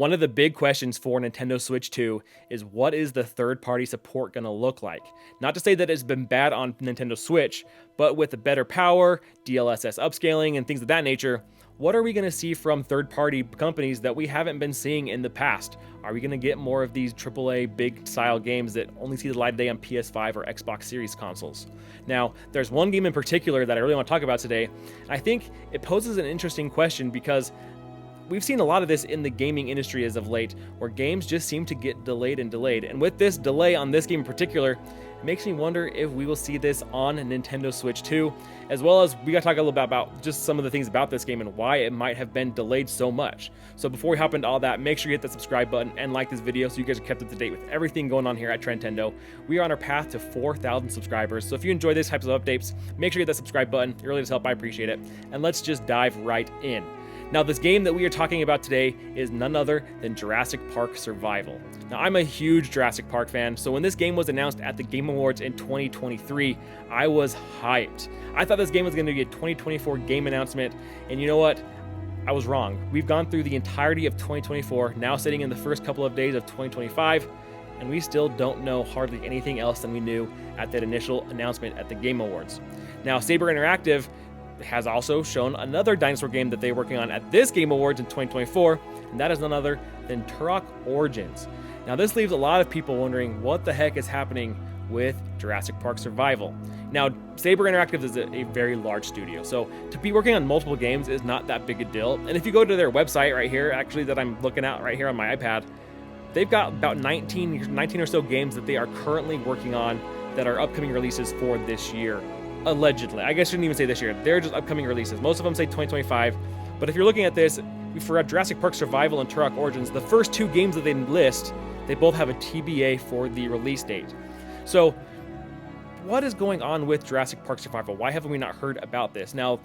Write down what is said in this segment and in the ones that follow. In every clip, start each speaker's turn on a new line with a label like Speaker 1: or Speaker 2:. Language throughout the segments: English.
Speaker 1: One of the big questions for Nintendo Switch 2 is what is the third-party support going to look like? Not to say that it's been bad on Nintendo Switch, but with the better power, DLSS upscaling, and things of that nature, what are we going to see from third-party companies that we haven't been seeing in the past? Are we going to get more of these AAA big-style games that only see the light of day on PS5 or Xbox Series consoles? Now, there's one game in particular that I really want to talk about today. I think it poses an interesting question because we've seen a lot of this in the gaming industry as of late, where games just seem to get delayed and delayed. And with this delay on this game in particular, it makes me wonder if we will see this on Nintendo Switch 2, as well as we got to talk a little bit about just some of the things about this game and why it might have been delayed so much. So before we hop into all that, make sure you hit that subscribe button and like this video so you guys are kept up to date with everything going on here at Trentendo. We are on our path to 4,000 subscribers, so if you enjoy these types of updates, make sure you hit that subscribe button. It really does help. I appreciate it. And let's just dive right in. Now, this game that we are talking about today is none other than Jurassic Park Survival. Now, I'm a huge Jurassic Park fan, so when this game was announced at the Game Awards in 2023, I was hyped. I thought this game was going to be a 2024 game announcement, and you know what? I was wrong. We've gone through the entirety of 2024, now sitting in the first couple of days of 2025, and we still don't know hardly anything else than we knew at that initial announcement at the Game Awards. Now, Saber Interactive has also shown another dinosaur game that they're working on at this Game Awards in 2024, and that is none other than Turok Origins. Now, this leaves a lot of people wondering what the heck is happening with Jurassic Park Survival. Now, Saber Interactive is a very large studio, so to be working on multiple games is not that big a deal. And if you go to their website right here, actually that I'm looking at right here on my iPad, they've got about 19 or so games that they are currently working on that are upcoming releases for this year. Allegedly. I guess I shouldn't even say this year. They're just upcoming releases. Most of them say 2025. But if you're looking at this, for Jurassic Park Survival and Turok Origins, the first two games that they list, they both have a TBA for the release date. So, what is going on with Jurassic Park Survival? Why haven't we not heard about this? Now,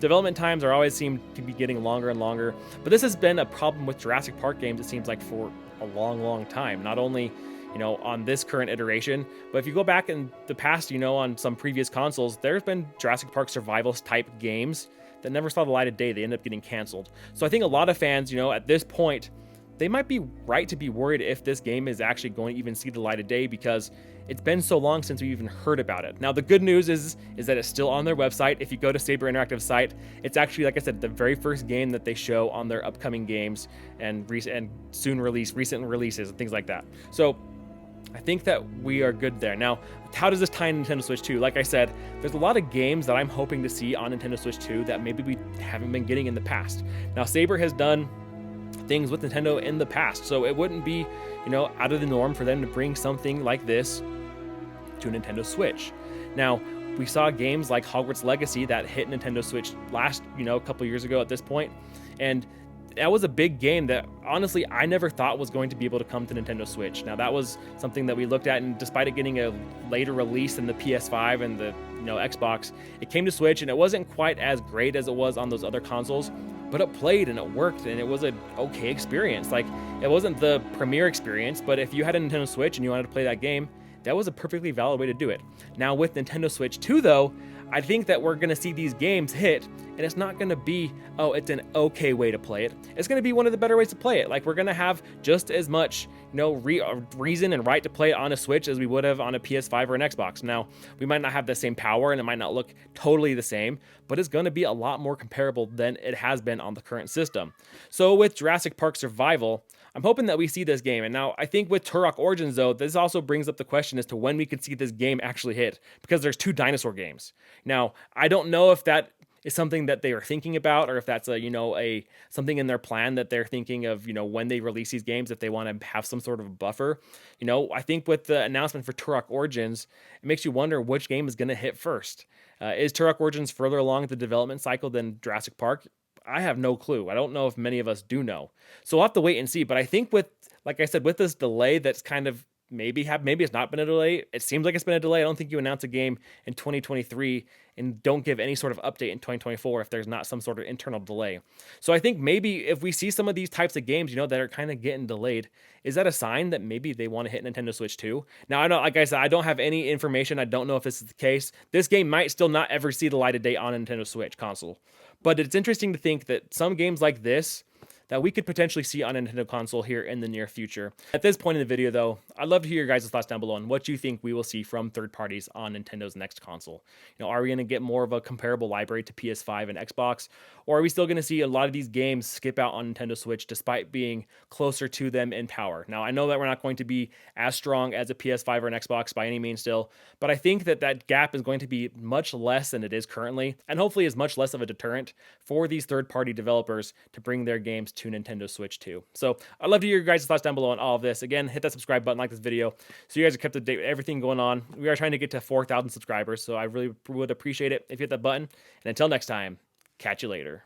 Speaker 1: development times always seem to be getting longer and longer. But this has been a problem with Jurassic Park games, it seems like, for a long, long time. Not only on this current iteration. But if you go back in the past, on some previous consoles, there's been Jurassic Park Survival type games that never saw the light of day. They end up getting canceled. So I think a lot of fans, at this point, they might be right to be worried if this game is actually going to even see the light of day because it's been so long since we even heard about it. Now, the good news is that it's still on their website. If you go to Saber Interactive site, it's actually, like I said, the very first game that they show on their upcoming games and recent releases and things like that. So I think that we are good there. Now, how does this tie in Nintendo Switch 2? Like I said, there's a lot of games that I'm hoping to see on Nintendo Switch 2 that maybe we haven't been getting in the past. Now, Saber has done things with Nintendo in the past, so it wouldn't be, out of the norm for them to bring something like this to Nintendo Switch. Now, we saw games like Hogwarts Legacy that hit Nintendo Switch last, a couple years ago at this point, and that was a big game that, honestly, I never thought was going to be able to come to Nintendo Switch. Now, that was something that we looked at, and despite it getting a later release than the PS5 and the Xbox, it came to Switch, and it wasn't quite as great as it was on those other consoles, but it played, and it worked, and it was an okay experience. Like, it wasn't the premier experience, but if you had a Nintendo Switch and you wanted to play that game, that was a perfectly valid way to do it. Now, with Nintendo Switch 2, though, I think that we're going to see these games hit, and it's not going to be, it's an okay way to play it. It's going to be one of the better ways to play it. Like, we're going to have just as much, reason and right to play it on a Switch as we would have on a PS5 or an Xbox. Now, we might not have the same power, and it might not look totally the same, but it's going to be a lot more comparable than it has been on the current system. So with Jurassic Park Survival, I'm hoping that we see this game. And now I think with Turok Origins, though, this also brings up the question as to when we could see this game actually hit, because there's two dinosaur games. Now, I don't know if that is something that they are thinking about, or if that's something in their plan that they're thinking of, when they release these games, if they want to have some sort of a buffer. I think with the announcement for Turok Origins, it makes you wonder which game is going to hit first. Is Turok Origins further along the development cycle than Jurassic Park? I have no clue. I don't know if many of us do know. So we'll have to wait and see. But I think like I said, with this delay that's kind of maybe it's not been a delay. It seems like it's been a delay. I don't think you announce a game in 2023 and don't give any sort of update in 2024 if there's not some sort of internal delay. So I think maybe if we see some of these types of games, that are kind of getting delayed, is that a sign that maybe they want to hit Nintendo Switch 2? Now, I don't, like I said, I don't have any information. I don't know if this is the case. This game might still not ever see the light of day on a Nintendo Switch console. But it's interesting to think that some games like this that we could potentially see on a Nintendo console here in the near future. At this point in the video, though, I'd love to hear your guys' thoughts down below on what you think we will see from third parties on Nintendo's next console. Are we going to get more of a comparable library to PS5 and Xbox, or are we still going to see a lot of these games skip out on Nintendo Switch despite being closer to them in power? Now, I know that we're not going to be as strong as a PS5 or an Xbox by any means still, but I think that that gap is going to be much less than it is currently, and hopefully is much less of a deterrent for these third-party developers to bring their games to Nintendo Switch too. So I'd love to hear your guys' thoughts down below on all of this. Again, hit that subscribe button, like this video, so you guys are kept up to date with everything going on. We are trying to get to 4,000 subscribers, so I really would appreciate it if you hit that button. And until next time, catch you later.